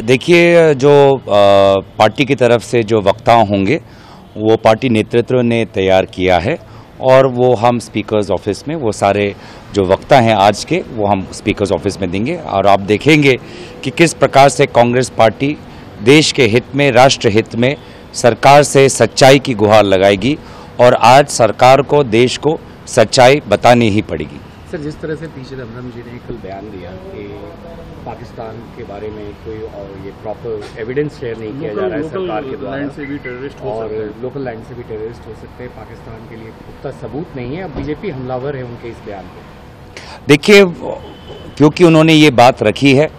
देखिए, जो पार्टी की तरफ से जो वक्ता होंगे वो पार्टी नेतृत्व ने तैयार किया है और वो हम स्पीकर्स ऑफिस में वो सारे जो वक्ता हैं आज के वो हम स्पीकर्स ऑफिस में देंगे और आप देखेंगे कि किस प्रकार से कांग्रेस पार्टी देश के हित में, राष्ट्र हित में सरकार से सच्चाई की गुहार लगाएगी और आज सरकार को, देश को सच्चाई बतानी ही पड़ेगी। सर, जिस तरह से पी चिदम्बरम जी ने कल बयान दिया कि पाकिस्तान के बारे में कोई और ये प्रॉपर एविडेंस शेयर नहीं किया जा रहा है सरकार के द्वारा, से भी टेररिस्ट हो और सकते हैं, लोकल लैंड से भी टेररिस्ट हो सकते हैं, पाकिस्तान के लिए पुख्ता सबूत नहीं है, अब बीजेपी हमलावर है उनके इस बयान पे। देखिए, क्योंकि उन्होंने ये बात रखी है,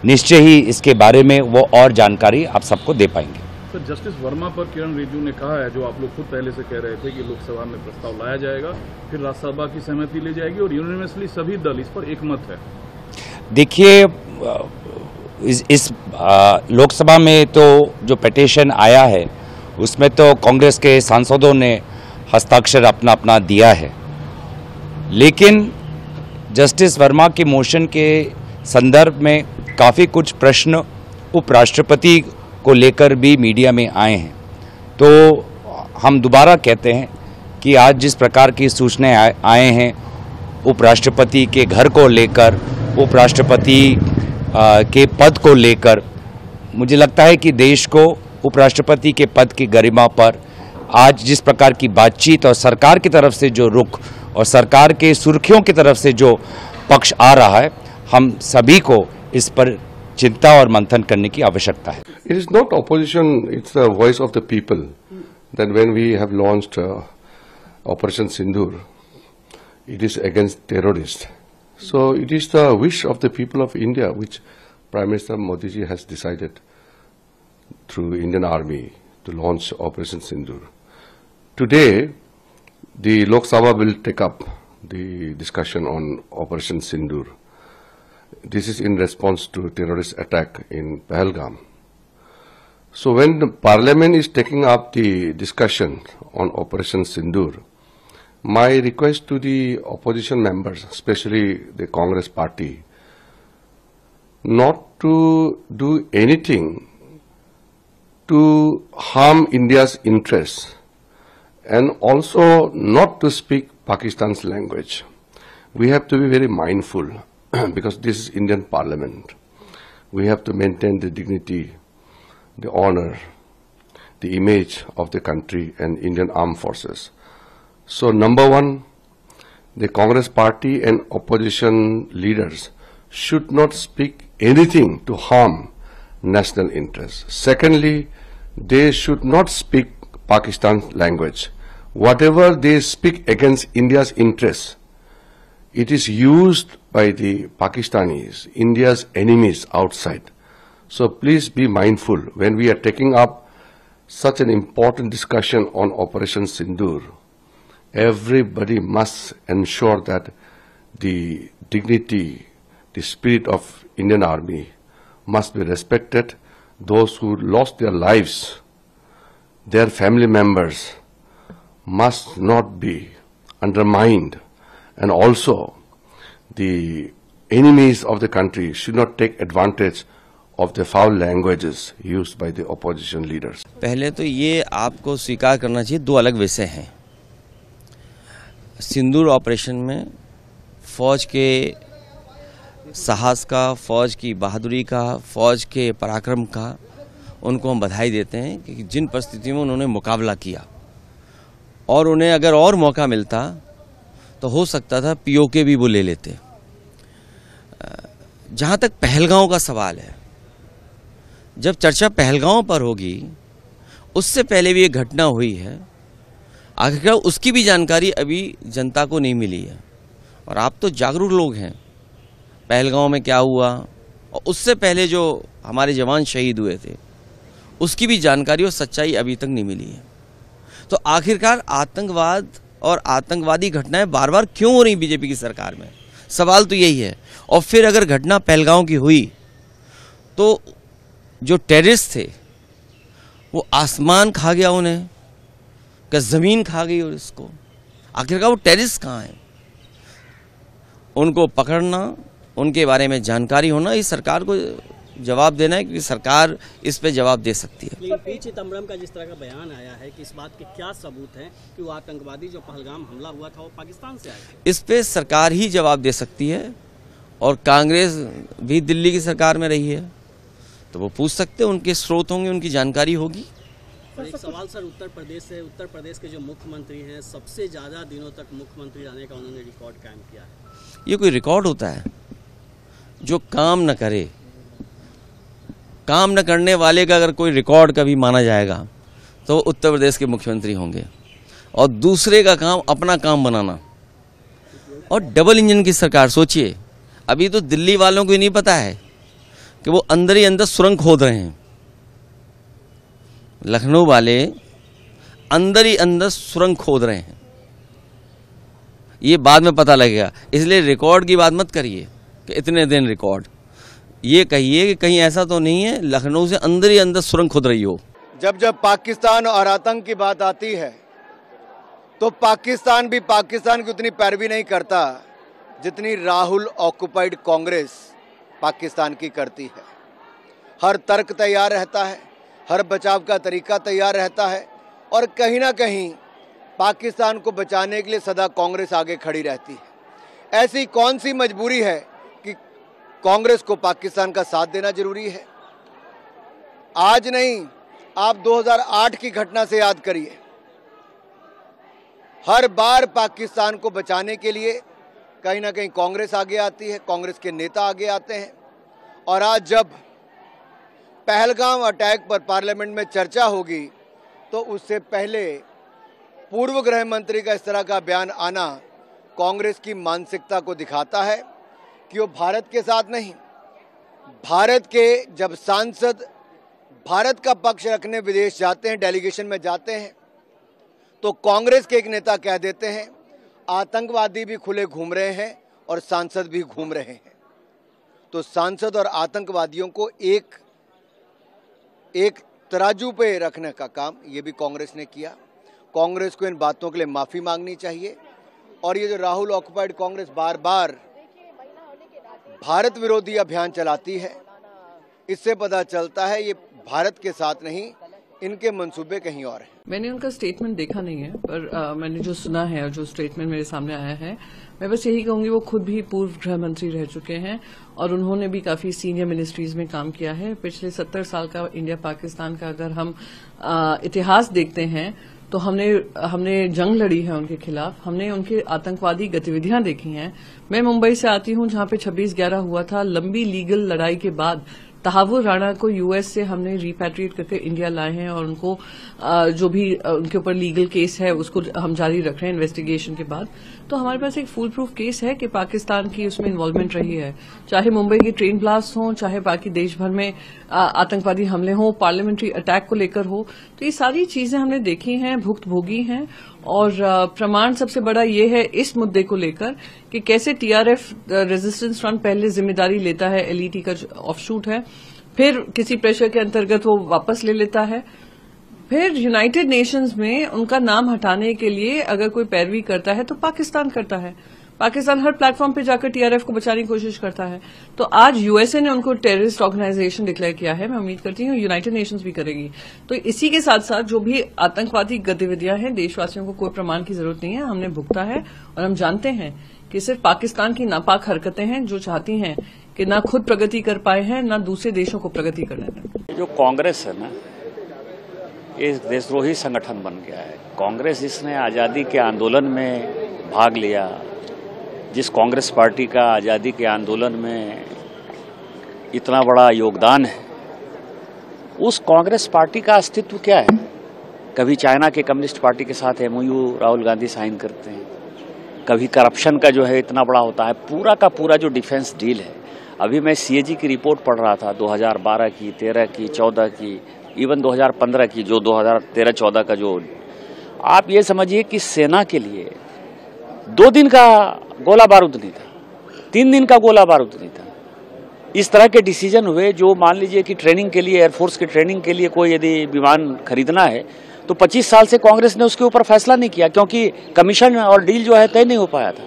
निश्चय ही इसके बारे में वो और जानकारी आप सबको दे पाएंगे। सर, जस्टिस वर्मा पर किरण रिजिजू ने कहा है, जो आप लोग खुद पहले से कह रहे थे कि लोकसभा में प्रस्ताव लाया जाएगा, फिर राज्यसभा की सहमति ली जाएगी और यूनिवर्सली सभी दल इस पर एकमत है। देखिए, इस लोकसभा में तो जो पिटीशन आया है उसमें तो कांग्रेस के सांसदों ने हस्ताक्षर अपना अपना दिया है, लेकिन जस्टिस वर्मा के मोशन के संदर्भ में काफ़ी कुछ प्रश्न उपराष्ट्रपति को लेकर भी मीडिया में आए हैं। तो हम दोबारा कहते हैं कि आज जिस प्रकार की सूचनाएं आए हैं उपराष्ट्रपति के घर को लेकर, उपराष्ट्रपति के पद को लेकर, मुझे लगता है कि देश को उपराष्ट्रपति के पद की गरिमा पर आज जिस प्रकार की बातचीत और सरकार की तरफ से जो रुख और सरकार के सुर्खियों की तरफ से जो पक्ष आ रहा है, हम सभी को इस पर चिंता और मंथन करने की आवश्यकता है। It is not opposition, it's the voice of the people. That when we have launched Operation Sindoor, it is against terrorists. So it is the wish of the people of India, which Prime Minister Modi ji has decided through Indian Army to launch Operation Sindoor. Today, the Lok Sabha will take up the discussion on Operation Sindoor. This is in response to terrorist attack in Pahalgam. So when the Parliament is taking up the discussion on Operation Sindoor, my request to the opposition members, especially the Congress party, not to do anything to harm India's interests and also not to speak Pakistan's language. We have to be very mindful because this is Indian Parliament. We have to maintain the dignity, the honor, the image of the country and Indian Armed Forces. So number one, the Congress party and opposition leaders should not speak anything to harm national interests. Secondly, they should not speak Pakistan's language. Whatever they speak against India's interests, it is used by the Pakistanis, India's enemies outside. So please be mindful when we are taking up such an important discussion on Operation Sindoor. Everybody must ensure that the dignity, the spirit of Indian Army must be respected. Those who lost their lives, their family members must not be undermined, and also the enemies of the country should not take advantage of the foul languages used by the opposition leaders. पहले तो ये आपको स्वीकार करना चाहिए, दो अलग विषय हैं। सिंदूर ऑपरेशन में फौज के साहस का, फौज की बहादुरी का, फौज के पराक्रम का उनको हम बधाई देते हैं कि जिन परिस्थितियों में उन्होंने मुकाबला किया, और उन्हें अगर और मौका मिलता तो हो सकता था पीओके भी वो ले लेते। जहाँ तक पहलगांव का सवाल है, जब चर्चा पहलगांव पर होगी, उससे पहले भी ये घटना हुई है, आखिरकार उसकी भी जानकारी अभी जनता को नहीं मिली है। और आप तो जागरूक लोग हैं, पहलगांव में क्या हुआ और उससे पहले जो हमारे जवान शहीद हुए थे उसकी भी जानकारी और सच्चाई अभी तक नहीं मिली है। तो आखिरकार आतंकवाद और आतंकवादी घटनाएं बार बार क्यों हो रही बीजेपी की सरकार में, सवाल तो यही है। और फिर अगर घटना पहलगांव की हुई तो जो टेररिस्ट थे वो आसमान खा गया उन्हें, क्या ज़मीन खा गई, और इसको आखिरकार वो टेररिस्ट कहाँ हैं, उनको पकड़ना, उनके बारे में जानकारी होना, इस सरकार को जवाब देना है, क्योंकि सरकार इस पे जवाब दे सकती है। लेकिन पी चिदम्बरम का जिस तरह का बयान आया है कि इस बात के क्या सबूत हैं कि वो आतंकवादी जो पहलगाम हमला हुआ था वो पाकिस्तान से आए थे? इस पे सरकार ही जवाब दे सकती है, और कांग्रेस भी दिल्ली की सरकार में रही है, तो वो पूछ सकते हैं, उनके स्रोत होंगे, उनकी जानकारी होगी। और एक सवाल सर, उत्तर प्रदेश के जो मुख्यमंत्री हैं, सबसे ज्यादा दिनों तक मुख्यमंत्री रहने का उन्होंने रिकॉर्ड कायम किया है। ये कोई रिकॉर्ड होता है? जो काम न करे, काम न करने वाले का अगर कोई रिकॉर्ड कभी माना जाएगा तो उत्तर प्रदेश के मुख्यमंत्री होंगे। और दूसरे का काम अपना काम बनाना, और डबल इंजन की सरकार। सोचिए, अभी तो दिल्ली वालों को ही नहीं पता है कि वो अंदर ही अंदर सुरंग खोद रहे हैं। लखनऊ वाले अंदर ही अंदर सुरंग खोद रहे हैं, ये बाद में पता लगेगा। इसलिए रिकॉर्ड की बात मत करिए कि इतने दिन रिकॉर्ड, ये कहिए कि कहीं ऐसा तो नहीं है लखनऊ से अंदर ही अंदर सुरंग खोद रही हो। जब जब पाकिस्तान और आतंक की बात आती है तो पाकिस्तान भी पाकिस्तान की उतनी पैरवी नहीं करता जितनी राहुल ऑक्युपाइड कांग्रेस पाकिस्तान की करती है। हर तर्क तैयार रहता है, हर बचाव का तरीका तैयार रहता है, और कहीं ना कहीं पाकिस्तान को बचाने के लिए सदा कांग्रेस आगे खड़ी रहती है। ऐसी कौन सी मजबूरी है कि कांग्रेस को पाकिस्तान का साथ देना जरूरी है? आज नहीं, आप 2008 की घटना से याद करिए। हर बार पाकिस्तान को बचाने के लिए कहीं ना कहीं कांग्रेस आगे आती है, कांग्रेस के नेता आगे आते हैं। और आज जब पहलगाम अटैक पर पार्लियामेंट में चर्चा होगी तो उससे पहले पूर्व गृह मंत्री का इस तरह का बयान आना कांग्रेस की मानसिकता को दिखाता है कि वो भारत के साथ नहीं, भारत के जब सांसद भारत का पक्ष रखने विदेश जाते हैं, डेलीगेशन में जाते हैं, तो कांग्रेस के एक नेता कह देते हैं आतंकवादी भी खुले घूम रहे हैं और सांसद भी घूम रहे हैं। तो सांसद और आतंकवादियों को एक तराजू पे रखने का काम ये भी कांग्रेस ने किया। कांग्रेस को इन बातों के लिए माफी मांगनी चाहिए। और ये जो राहुल ऑक्युपाइड कांग्रेस बार बार भारत विरोधी अभियान चलाती है, इससे पता चलता है ये भारत के साथ नहीं, इनके मंसूबे कहीं और हैं। मैंने उनका स्टेटमेंट देखा नहीं है, पर मैंने जो सुना है और जो स्टेटमेंट मेरे सामने आया है, मैं बस यही कहूंगी वो खुद भी पूर्व गृह मंत्री रह चुके हैं और उन्होंने भी काफी सीनियर मिनिस्ट्रीज में काम किया है। पिछले 70 साल का इंडिया पाकिस्तान का अगर हम इतिहास देखते हैं तो हमने जंग लड़ी है उनके खिलाफ, हमने उनके आतंकवादी गतिविधियां देखी हैं। मैं मुंबई से आती हूं जहां पे 26/11 हुआ था। लंबी लीगल लड़ाई के बाद तहावुर राणा को यूएस से हमने रिपैट्रिएट करके इंडिया लाए हैं और उनको जो भी उनके ऊपर लीगल केस है उसको हम जारी रख रहे हैं इन्वेस्टिगेशन के बाद। तो हमारे पास एक फुल प्रूफ केस है कि पाकिस्तान की उसमें इन्वॉल्वमेंट रही है, चाहे मुंबई की ट्रेन ब्लास्ट हो, चाहे बाकी देश भर में आतंकवादी हमले हो, पार्लियामेंट्री अटैक को लेकर हो। तो ये सारी चीजें हमने देखी हैं, भुक्तभोगी हैं। और प्रमाण सबसे बड़ा ये है इस मुद्दे को लेकर कि कैसे टीआरएफ रेजिस्टेंस फ्रंट पहले जिम्मेदारी लेता है, एलईटी का ऑफशूट है, फिर किसी प्रेशर के अंतर्गत वो वापस ले लेता है, फिर यूनाइटेड नेशंस में उनका नाम हटाने के लिए अगर कोई पैरवी करता है तो पाकिस्तान करता है। पाकिस्तान हर प्लेटफॉर्म पे जाकर टीआरएफ को बचाने की कोशिश करता है। तो आज यूएसए ने उनको टेररिस्ट ऑर्गेनाइजेशन डिक्लेयर किया है, मैं उम्मीद करती हूँ यूनाइटेड नेशंस भी करेगी। तो इसी के साथ साथ जो भी आतंकवादी गतिविधियां हैं, देशवासियों को कोई प्रमाण की जरूरत नहीं है, हमने भुगता है और हम जानते हैं कि सिर्फ पाकिस्तान की नापाक हरकतें हैं जो चाहती हैं कि ना खुद प्रगति कर पाए हैं ना दूसरे देशों को प्रगति करने दें। जो कांग्रेस है ना, ये देशद्रोही संगठन बन गया है। कांग्रेस जिसने आज़ादी के आंदोलन में भाग लिया, जिस कांग्रेस पार्टी का आज़ादी के आंदोलन में इतना बड़ा योगदान है, उस कांग्रेस पार्टी का अस्तित्व क्या है? कभी चाइना के कम्युनिस्ट पार्टी के साथ एमओयू राहुल गांधी साइन करते हैं, कभी करप्शन का जो है इतना बड़ा होता है। पूरा का पूरा जो डिफेंस डील है, अभी मैं सीएजी की रिपोर्ट पढ़ रहा था 2012 की, 13 की, 14 की, इवन 2015 की, जो 2013-14 का जो, आप ये समझिए कि सेना के लिए 2 दिन का गोला बारूद नहीं था, 3 दिन का गोला बारूद नहीं था। इस तरह के डिसीजन हुए जो मान लीजिए कि ट्रेनिंग के लिए, एयरफोर्स की ट्रेनिंग के लिए कोई यदि विमान खरीदना है तो 25 साल से कांग्रेस ने उसके ऊपर फैसला नहीं किया, क्योंकि कमीशन और डील जो है तय नहीं हो पाया था।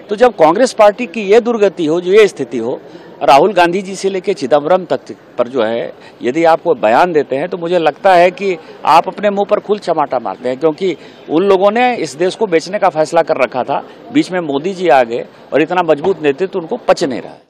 तो जब कांग्रेस पार्टी की ये दुर्गति हो, जो ये स्थिति हो, राहुल गांधी जी से लेकर चिदम्बरम तक पर जो है यदि आप कोई बयान देते हैं तो मुझे लगता है कि आप अपने मुंह पर खुल चमाटा मारते हैं, क्योंकि उन लोगों ने इस देश को बेचने का फैसला कर रखा था, बीच में मोदी जी आ गए और इतना मजबूत नेतृत्व उनको पच नहीं रहा है।